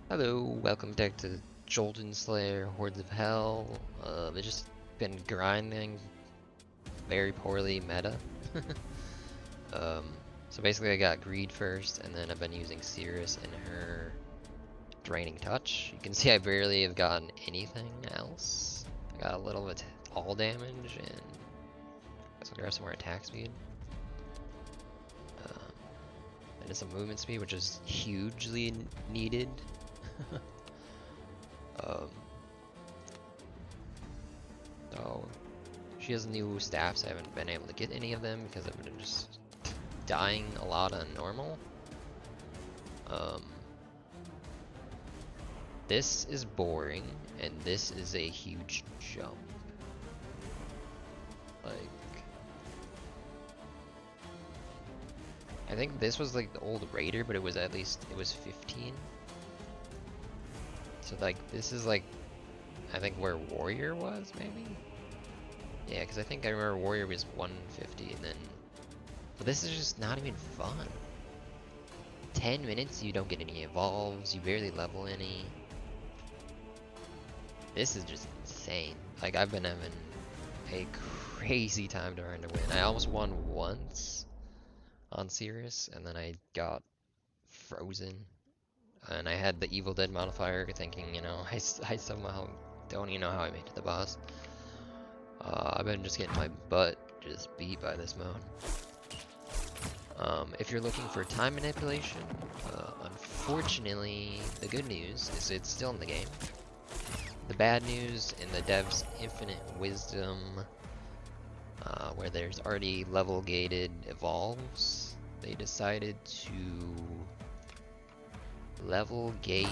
Hello, welcome back to Jotunnslayer, Hordes of Hell. I've just been grinding very poorly meta. um, so basically I got Greed first, and then I've been using Seeress in her Draining Touch. You can see I barely have gotten anything else. I got a little bit all damage, and I guess I'll grab some more attack speed. Um, and some movement speed, which is hugely needed. Um, so she has new staffs. I haven't been able to get any of them because I've been just dying a lot on normal. This is boring, and this is a huge jump. Like, I think this was like the old Raider, but it was 15. So like this is like, I think where Warrior was maybe? Yeah, because I think I remember Warrior was 150 and then, but this is just not even fun. 10 minutes, you don't get any evolves, you barely level any. This is just insane. Like, I've been having a crazy time trying to win. I almost won once on Seeress, and then I got frozen. And I had the Evil Dead modifier, thinking, you know, I somehow don't even know how I made it to the boss. I've been just getting my butt just beat by this mode. If you're looking for time manipulation, unfortunately, the good news is it's still in the game. The bad news in the devs' infinite wisdom, where there's already level gated evolves, they decided to level gate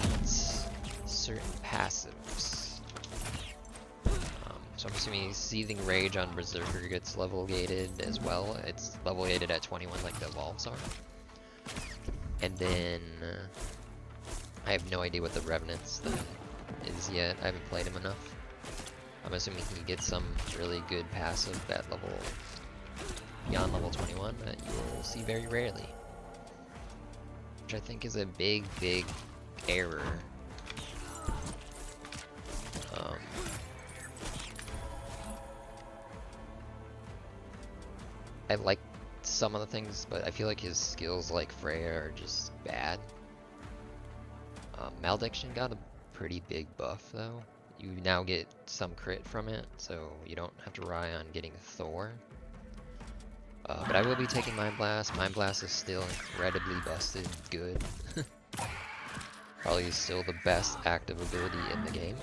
certain passives. So I'm assuming Seething Rage on Berserker gets level gated as well. It's level gated at 21 like the evolves are. And then I have no idea what the Revenant's thing is yet. I haven't played him enough. I'm assuming he gets some really good passive at level beyond level 21 that you will see very rarely. Which I think is a big error. I like some of the things, but I feel like his skills like Freya are just bad. Malediction got a pretty big buff though. You now get some crit from it, so you don't have to rely on getting Thor. But I will be taking Mind Blast. Mind Blast is still incredibly busted good. Probably still the best active ability in the game.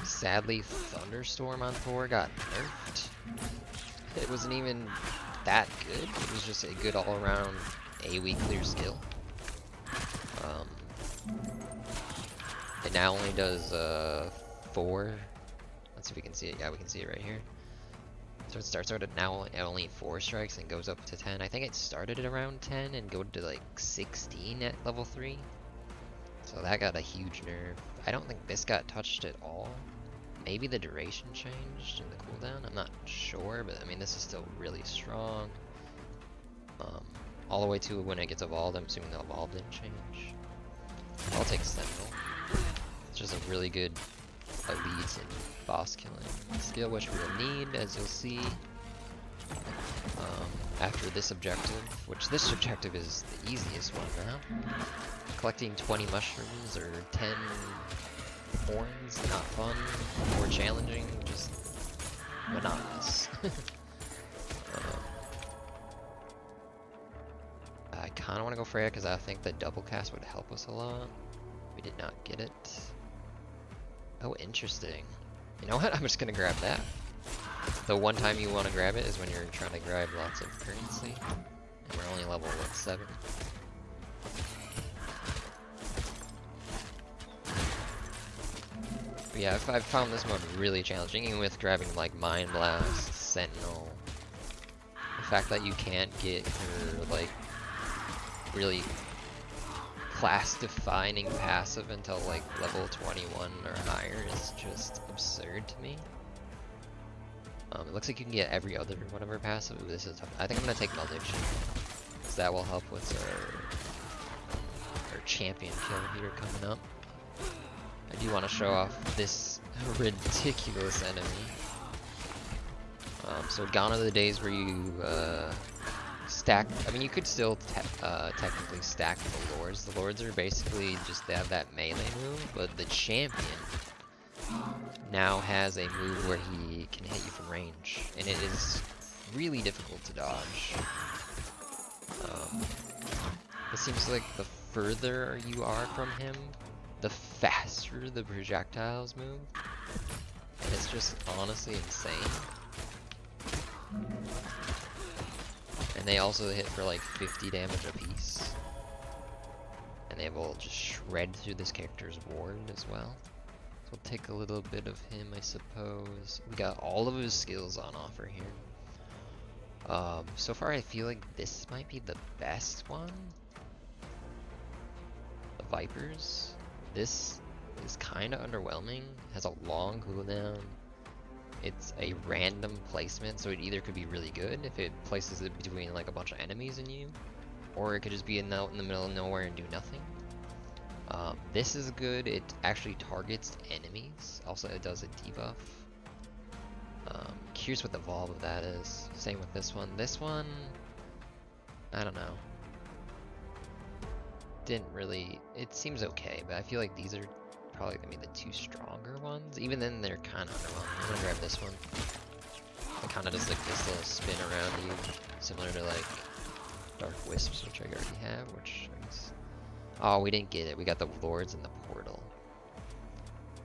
Sadly, Thunderstorm on Thor got nerfed. It wasn't even that good. It was just a good all-around AoE clear skill. It now only does 4. Let's see if we can see it. Yeah, we can see it right here. So it starts out at now at only 4 strikes and goes up to 10. I think it started at around 10 and go to like 16 at level 3. So that got a huge nerf. I don't think this got touched at all. Maybe the duration changed in the cooldown. I'm not sure, but I mean this is still really strong. All the way to when it gets evolved. I'm assuming the evolve didn't change. I'll take Sentinel. It's just a really good elite and boss killing skill, which we'll need, as you'll see. After this objective, which this objective is the easiest one now. Collecting 20 mushrooms or 10 horns, not fun, or challenging, just monotonous. I kind of want to go Freya because I think the double cast would help us a lot. We did not get it. Oh, interesting. You know what? I'm just going to grab that. The one time you want to grab it is when you're trying to grab lots of currency. And we're only level 7. But yeah, I've found this mode really challenging, even with grabbing like Mind Blast, Sentinel. The fact that you can't get her like really class-defining passive until like level 21 or higher is just absurd to me. It looks like you can get every other whatever passive. Ooh, this is tough. I think I'm gonna take Malediction. that will help with our champion kill here coming up. I do want to show off this ridiculous enemy. So gone are the days where you stack. I mean, you could still technically stack the lords. The lords are basically just, they have that melee move, but the champion now has a move where he can hit you from range, and it is really difficult to dodge. It seems like the further you are from him, the faster the projectiles move, and it's just honestly insane. And they also hit for like 50 damage apiece, and they will just shred through this character's ward as well. So we'll take a little bit of him, I suppose. We got all of his skills on offer here. So far I feel like this might be the best one. The Vipers. This is kind of underwhelming. It has a long cooldown. It's a random placement, so it either could be really good if it places it between like a bunch of enemies and you, or it could just be out in the middle of nowhere and do nothing. This is good. It actually targets enemies. Also, it does a debuff. Curious what the evolve of that is. Same with this one. This one, I don't know. Didn't really. It seems okay, but I feel like these are probably gonna be the two stronger ones. Even then, they're kind of underwhelming. I'm gonna grab this one. It kind of does like this little spin around you, similar to like Dark Wisps, which I already have. Which I guess. Oh, we didn't get it. We got the Lords and the Portal.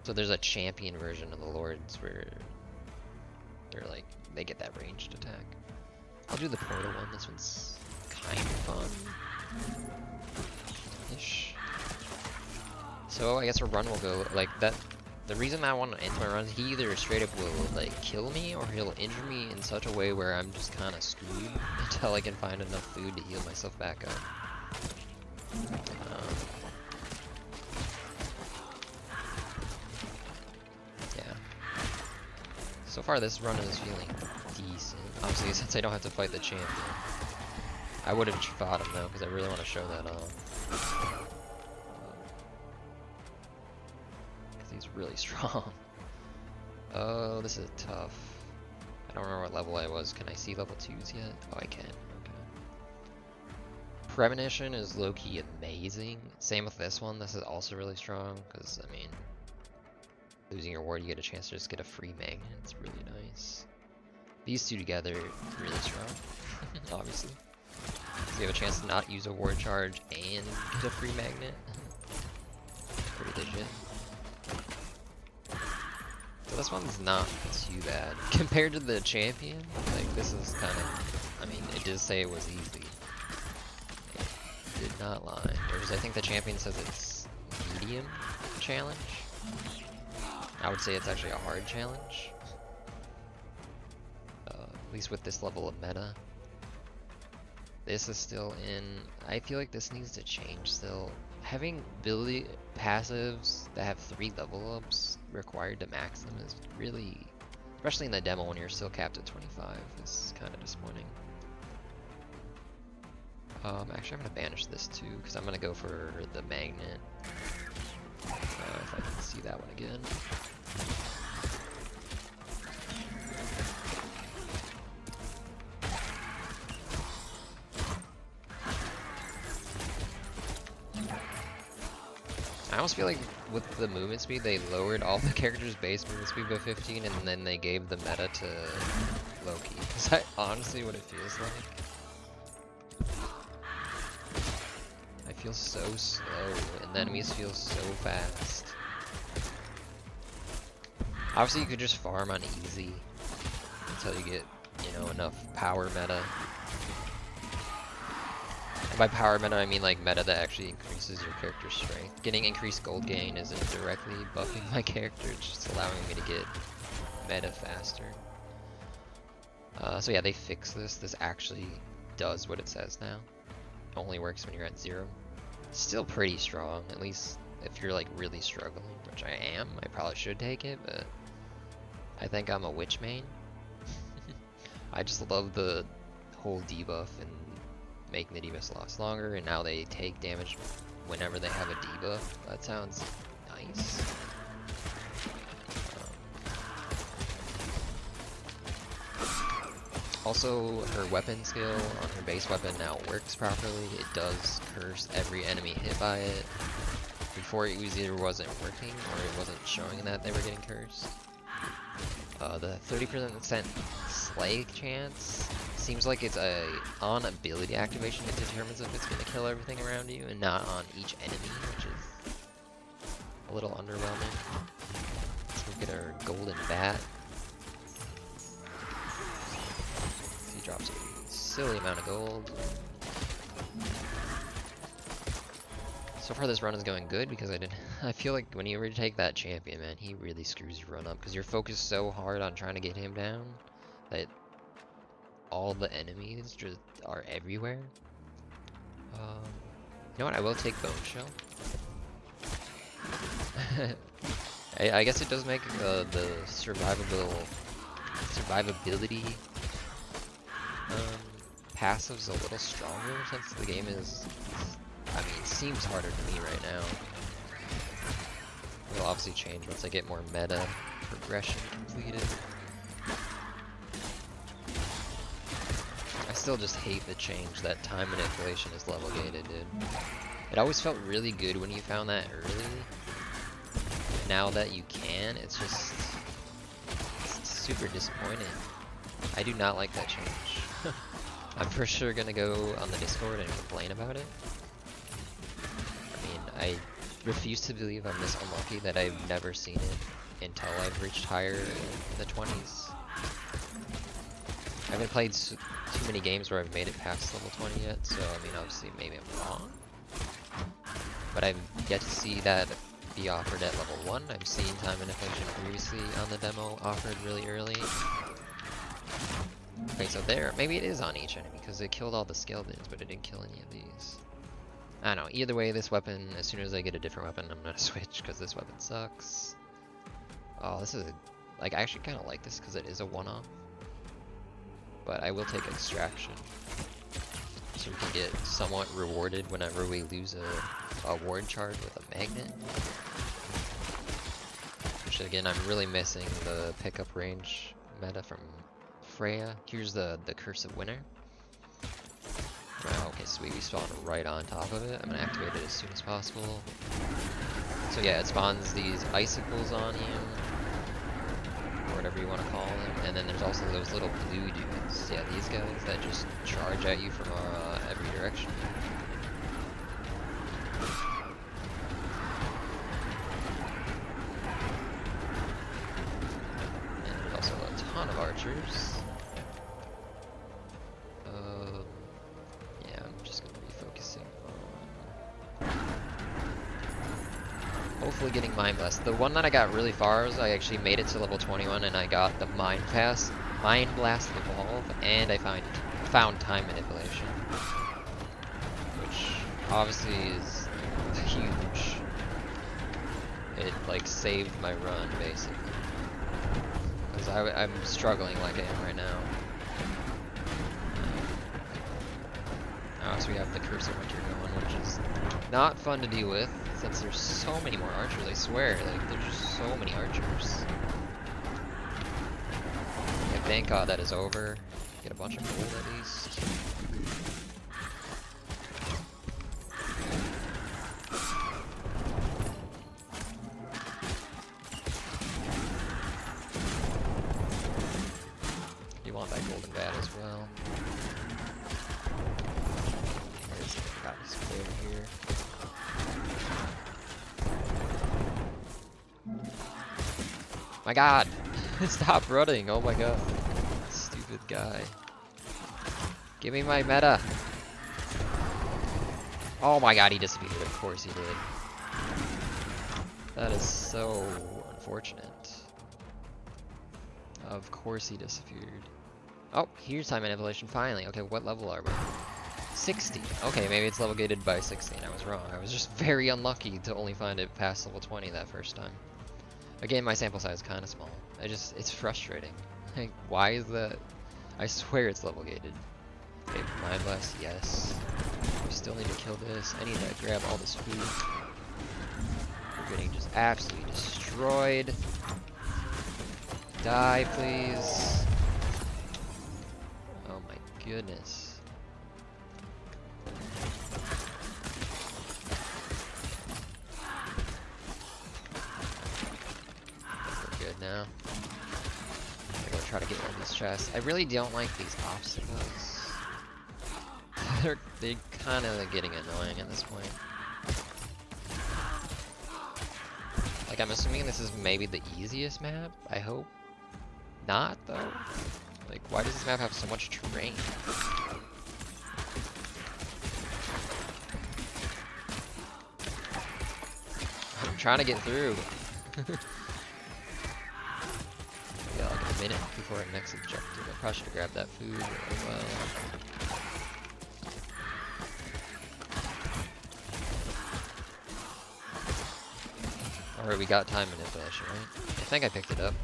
So there's a champion version of the Lords where they're like, they get that ranged attack. I'll do the Portal one. This one's kind of fun-ish. So I guess a run will go like that. The reason I want to end my runs, he either straight up will like kill me or he'll injure me in such a way where I'm just kind of screwed until I can find enough food to heal myself back up. Yeah. So far this run is feeling decent. Obviously, since I don't have to fight the champion. I would have fought him though, because I really want to show that off. Because he's really strong. Oh, this is tough. I don't remember what level I was. Can I see level 2s yet? Oh, I can. Premonition is low-key amazing. Same with this one. This is also really strong because, I mean, losing your ward, you get a chance to just get a free magnet. It's really nice. These two together, really strong, obviously. So you have a chance to not use a ward charge and get a free magnet. Pretty legit. So this one's not too bad. Compared to the champion, like, this is kind of, I mean, it did say it was easy. Did not lie. Whereas I think the champion says it's medium challenge. I would say it's actually a hard challenge. At least with this level of meta. This is still in. I feel like this needs to change still. Having ability passives that have 3 level ups required to max them is really, especially in the demo when you're still capped at 25, is kind of disappointing. Actually, I'm gonna banish this too, because I'm gonna go for the magnet. If I can see that one again. I almost feel like with the movement speed, they lowered all the characters' base movement speed by 15, and then they gave the meta to Loki. Is that honestly what it feels like? I feel so slow, and the enemies feel so fast. Obviously, you could just farm on easy until you get, you know, enough power meta. And by power meta, I mean like meta that actually increases your character's strength. Getting increased gold gain isn't directly buffing my character, it's just allowing me to get meta faster. So yeah, they fixed this. This actually does what it says now. Only works when you're at 0. Still pretty strong, at least if you're like really struggling, which I am. I probably should take it, but I think I'm a witch main. I just love the whole debuff and making the debuffs last longer, and now they take damage whenever they have a debuff. That sounds nice. Also, her weapon skill on her base weapon now works properly. It does curse every enemy hit by it. Before it either wasn't working or it wasn't showing that they were getting cursed. The 30% slay chance seems like it's on ability activation. It determines if it's going to kill everything around you and not on each enemy, which is a little underwhelming. Let's go get our golden bat. He drops a silly amount of gold. So far this run is going good because I feel like when you retake that champion, man, he really screws your run up because you're focused so hard on trying to get him down that all the enemies just are everywhere. You know what? I will take Bone Shell. I guess it does make the survivability passives a little stronger since the game is. I mean, it seems harder to me right now. It'll obviously change once I get more meta progression completed. I still just hate the change that time manipulation is level gated, dude. It always felt really good when you found that early. Now that you can, it's super disappointing. I do not like that change. I'm for sure gonna go on the Discord and complain about it. I refuse to believe I'm this unlucky that I've never seen it until I've reached higher in the 20s. I haven't played too many games where I've made it past level 20 yet, so I mean obviously maybe I'm wrong. But I've yet to see that be offered at level 1. I've seen time manipulation previously on the demo offered really early. Okay, so there, maybe it is on each enemy because it killed all the skeletons, but it didn't kill any of these. I don't know, either way, this weapon, as soon as I get a different weapon, I'm gonna switch because this weapon sucks. Oh, this is, like, I actually kind of like this because it is a one-off. But I will take Extraction. So we can get somewhat rewarded whenever we lose a ward charge with a magnet. Which again, I'm really missing the pickup range meta from Freya. Here's the Curse of Winter. Okay, sweet, we spawned right on top of it. I'm gonna activate it as soon as possible. So yeah, it spawns these icicles on you, or whatever you want to call them. And then there's also those little blue dudes. Yeah, these guys that just charge at you from every direction. And there's also a ton of archers. Hopefully getting Mind Blast. The one that I got really far was I actually made it to level 21 and I got the Mind Blast evolve, and I found Time Manipulation, which obviously is huge. It like saved my run basically, because I'm struggling like I am right now. So we have the Curse of Winter going, which is not fun to deal with, since there's so many more archers, I swear, like, there's just so many archers. I thank God that is over. Get a bunch of gold at least. You want that golden bat as well. Got this over here. My God! Stop running! Oh my God! Stupid guy. Give me my meta! Oh my God! He disappeared. Of course he did. That is so unfortunate. Of course he disappeared. Oh, here's Time Manipulation finally. Okay, what level are we? 60. Okay, maybe it's level gated by 16. I was wrong. I was just very unlucky to only find it past level 20 that first time. Again, my sample size is kind of small. It's frustrating. Like, why is that? I swear it's level gated. Okay, Mind Blast, yes. We still need to kill this. I need to grab all this food. We're getting just absolutely destroyed. Die, please. Oh my goodness. We're good now. I'm gonna try to get one of these chests. I really don't like these obstacles. They're kind of getting annoying at this point. Like, I'm assuming this is maybe the easiest map. I hope not, though. Like, why does this map have so much terrain? I'm trying to get through. Yeah, like a minute before our next objective. I probably should have grabbed that food as well. Alright, we got time manipulation, right? I think I picked it up.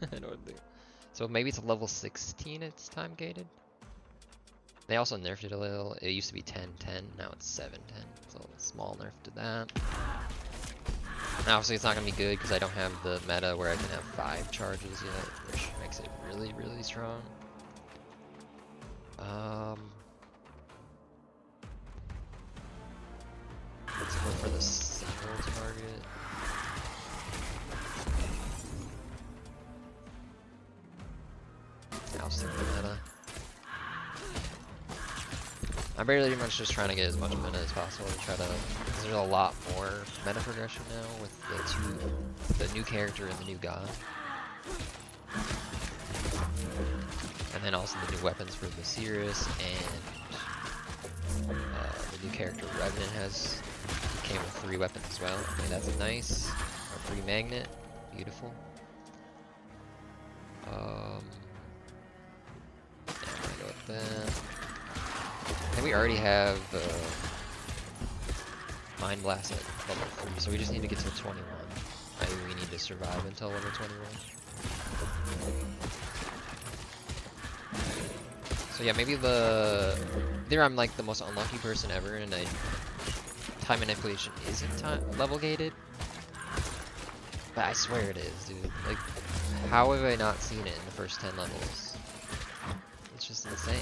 I don't think. So maybe it's level 16 it's time gated? They also nerfed it a little. It used to be 10-10, now it's 7-10. So a small nerf to that. Now, obviously it's not going to be good because I don't have the meta where I can have 5 charges yet, which makes it really, really strong. Let's go for the single target. I'll stick with meta. I'm pretty much just trying to get as much meta as possible to try to, because there's a lot more meta progression now with the new character and the new god. And then also the new weapons for the Seeress and the new character Revenant came with 3 weapons as well. Okay, that's nice. A free magnet, beautiful. That. And we already have Mind Blast at level 3, so we just need to get to 21. I think we need to survive until level 21. So yeah, maybe either I'm like the most unlucky person ever and time manipulation isn't level gated. But I swear it is, dude. Like, how have I not seen it in the first 10 levels? It's just insane.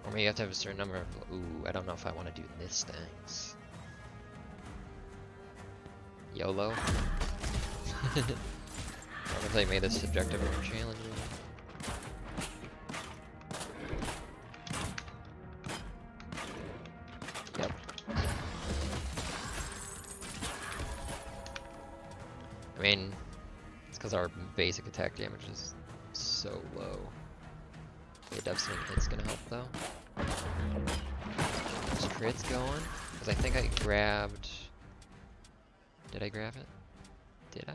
Or maybe you have to have a certain number of... Ooh, I don't know if I want to do this things. YOLO. I don't know if they made this objective more challenging. Yep. I mean, it's because our basic attack damage is so low. Okay, Dove Swing hit's gonna help though. There's crits going. Because I think I grabbed... Did I grab it? Did I?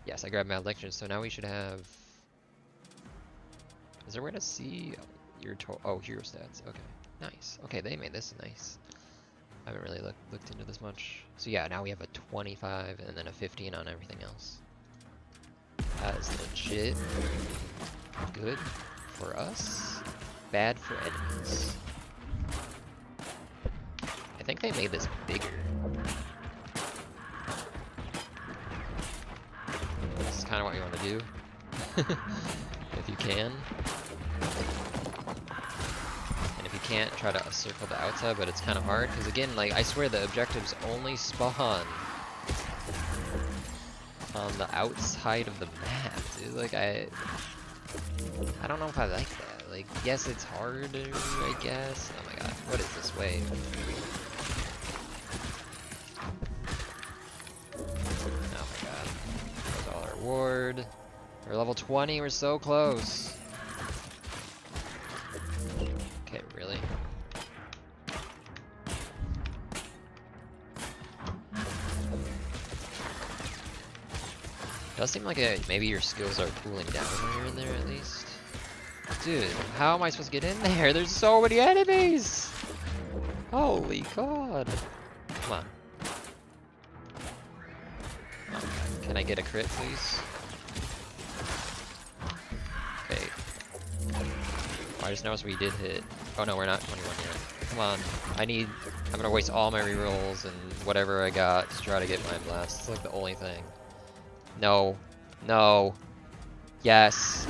Yes, I grabbed Malediction, so now we should have... Is there a way to see your hero stats? Okay, nice. Okay, they made this nice. I haven't really looked into this much. So yeah, now we have a 25 and then a 15 on everything else. That is legit good for us, bad for enemies. I think they made this bigger. This is kind of what you want to do, if you can. And if you can't, try to circle the outside, but it's kind of hard, because again, like, I swear the objectives only spawn on the outside of the map, dude. Like, I don't know if I like that. Like, yes, it's harder, I guess. Oh my god, what is this wave? Oh my god. That was all our reward. We're level 20, we're so close. Okay, really? Does seem like maybe your skills are cooling down here and there at least. Dude, how am I supposed to get in there? There's so many enemies! Holy god. Come on. Can I get a crit, please? Okay. I just noticed we did hit. Oh no, we're not 21 yet. Come on. I'm gonna waste all my rerolls and whatever I got to try to get Mind Blast. It's like the only thing. No. No. Yes.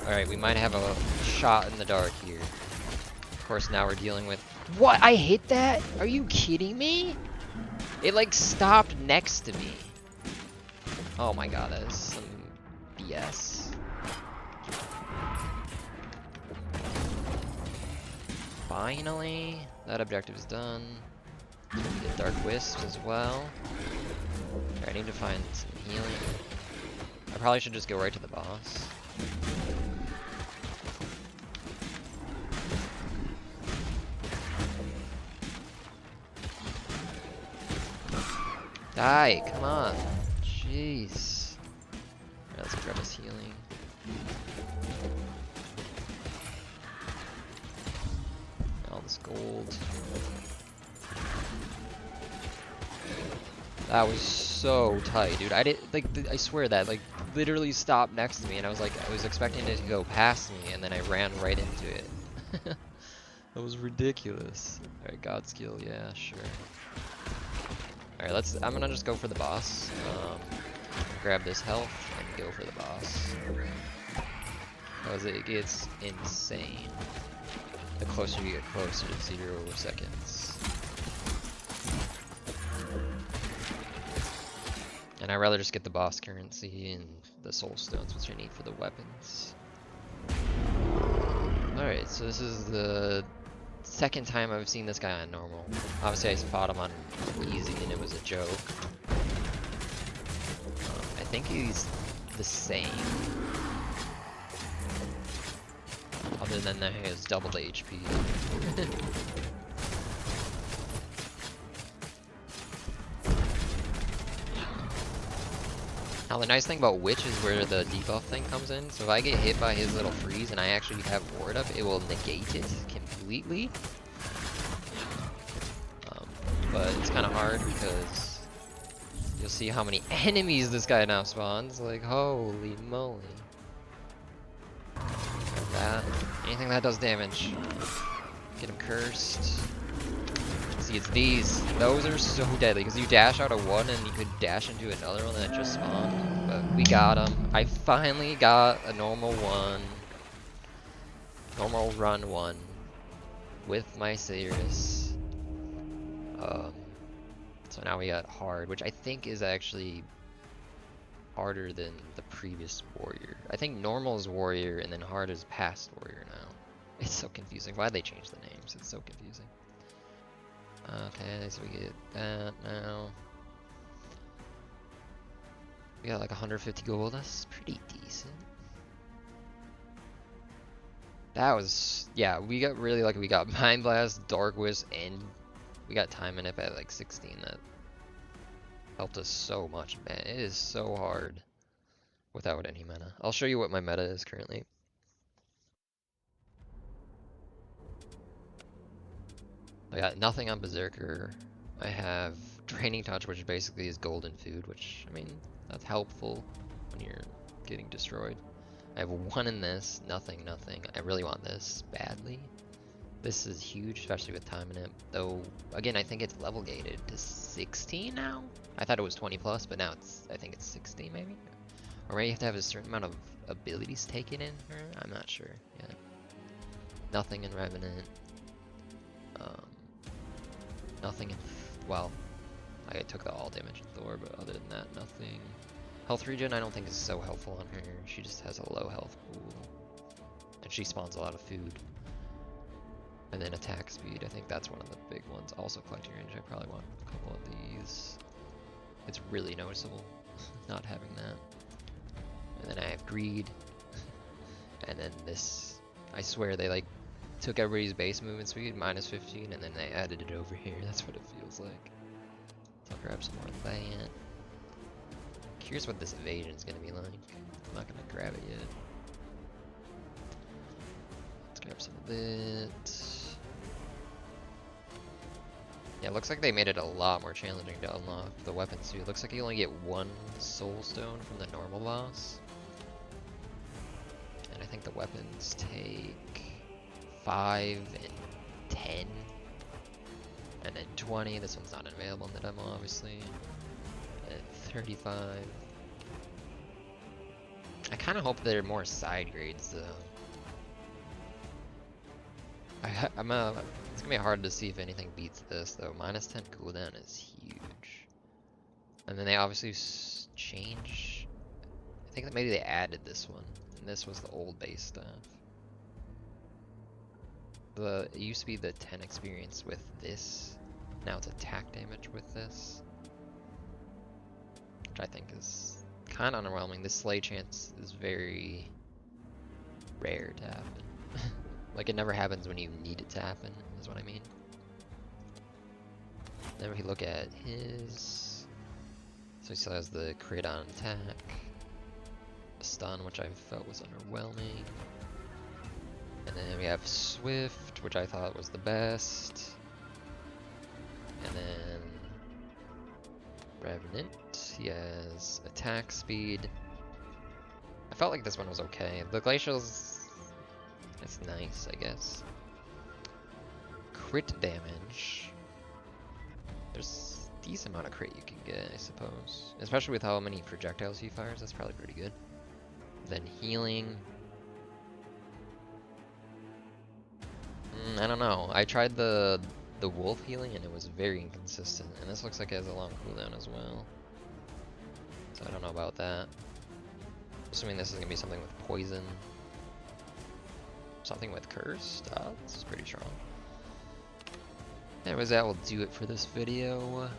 Alright, we might have a shot in the dark here. Of course, now we're dealing with... What? I hit that? Are you kidding me? It like stopped next to me. Oh my god, that is some BS. Finally, that objective is done. Get Dark Wisps as well. I need to find some healing. I probably should just go right to the boss. Die, come on. Jeez. Alright, let's grab his healing. All this gold. That was so tight, dude. I did I swear that like literally stopped next to me, and I was expecting it to go past me, and then I ran right into it. That was ridiculous. All right, God skill, yeah, sure. All right, I'm gonna just go for the boss. Grab this health and go for the boss. Because it gets insane the closer you get closer to 0 seconds. And I'd rather just get the boss currency and the soul stones, which I need for the weapons. Alright, so this is the second time I've seen this guy on normal. Obviously I fought him on easy and it was a joke. I think he's the same. Other than that he has double the HP. Now the nice thing about Witch is where the debuff thing comes in. So if I get hit by his little freeze and I actually have ward up, it will negate it completely. But it's kind of hard because you'll see how many enemies this guy now spawns. Like, holy moly. Like that. Anything that does damage. Get him cursed. See, it's these. Those are so deadly because you dash out of one and you could dash into another one that just spawned. But we got him. I finally got a normal one. Normal run one. With my Seeress. So now we got hard, which I think is actually harder than the previous warrior. I think normal is warrior and then hard is past warrior now. It's so confusing. Why'd they change the names? It's so confusing. Okay, so we get that now. We got like 150 gold. That's pretty decent. That was, yeah, we got really lucky. We got Mind Blast, Dark Wisp, and we got Time in it at like 16. That helped us so much, man. It is so hard without any meta. I'll show you what my meta is currently. I got nothing on Berserker. I have Draining Touch, which basically is golden food, which, I mean, that's helpful when you're getting destroyed. I have 1 in this, nothing. I really want this badly. This is huge, especially with time in it. Though, again, I think it's level gated to 16 now? I thought it was 20 plus, but now I think it's 16 maybe? Or maybe you have to have a certain amount of abilities taken in her? I'm not sure yet. Nothing in Revenant. Nothing in, well, I took the all damage in Thor, but other than that, nothing. Health regen I don't think is so helpful on her. She just has a low health pool. And she spawns a lot of food. And then attack speed, I think that's one of the big ones. Also collecting range, I probably want a couple of these. It's really noticeable not having that. And then I have greed. And then this, I swear they like took everybody's base movement speed, minus 15, and then they added it over here. That's what it feels like. So I'll grab some more of that. Curious what this evasion is going to be like. I'm not going to grab it yet. Let's grab some of it. Yeah, it looks like they made it a lot more challenging to unlock the weapons too. It looks like you only get 1 soul stone from the normal boss. And I think the weapons take 5 and 10. And then 20. This one's not available in the demo, obviously. And 35. I kind of hope there are more side grades, though. It's gonna be hard to see if anything beats this, though. Minus 10 cooldown is huge. And then they obviously change. I think that maybe they added this one. And this was the old base stuff. It used to be the 10 experience with this. Now it's attack damage with this. Which I think is kind of underwhelming. This slay chance is very rare to happen. Like, it never happens when you need it to happen, is what I mean. Then if you look at his... So he still has the crit on attack. The stun, which I felt was underwhelming. And then we have Swift, which I thought was the best. And then Revenant, he has attack speed. I felt like this one was okay. The Glacial's, it's nice, I guess. Crit damage. There's a decent amount of crit you can get, I suppose. Especially with how many projectiles he fires, that's probably pretty good. Then healing. I don't know. I tried the wolf healing and it was very inconsistent. And this looks like it has a long cooldown as well. So I don't know about that. Assuming this is going to be something with poison. Something with cursed. This is pretty strong. Anyways, that will do it for this video.